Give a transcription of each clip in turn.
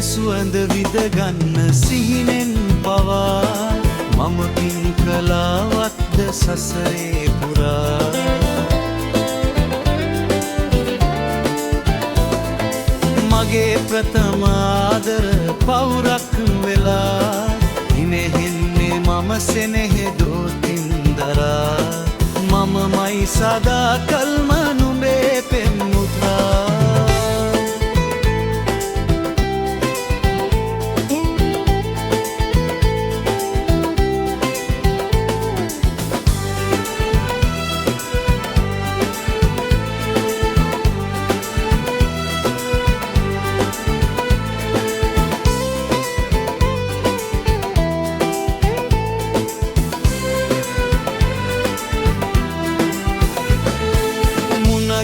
සුවඳ විදගන්න සිහිනෙන් පවා මම පින් කලාවත්ද සසරේ පුරා මගේ ප්‍රථම ආදර පවුරක් වෙලා ඉනෙහෙන්නේ මම සෙනෙහෙදෝ තින්දරා මමමයි සදා කල්ම නුඹේ පෙම්මුත්‍රා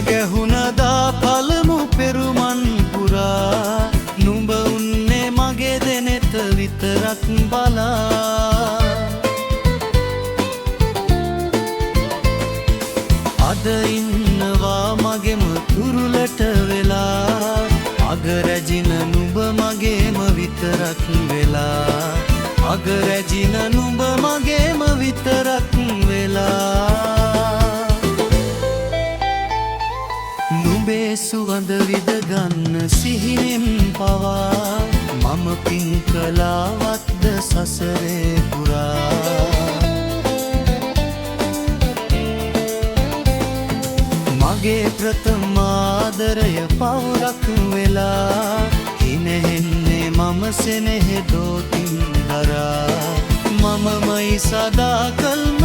ගැහුණදා පළමු පෙරුමන් පුරා නුඹ උන්නේ මගේ දෙනෙත විතරක් බලා අද ඉන්නවා මගෙම තුරුලට වෙලා අගරැජින නුඹ මගේම විතරක් වෙලා අගරැජින නුඹ මගේම විතරක් වෙලා නුඹේ සුවඳ විදගන්න සිහිනෙන් පවා මම පින් කලාවත්ද සසරේ පුරා මගේ ප්‍රථම ආදරය පවුරක් වෙලා හිනෙහෙන්නේ මම සෙනෙහෙදෝ තින්දරා මමමයි සදා කල්ම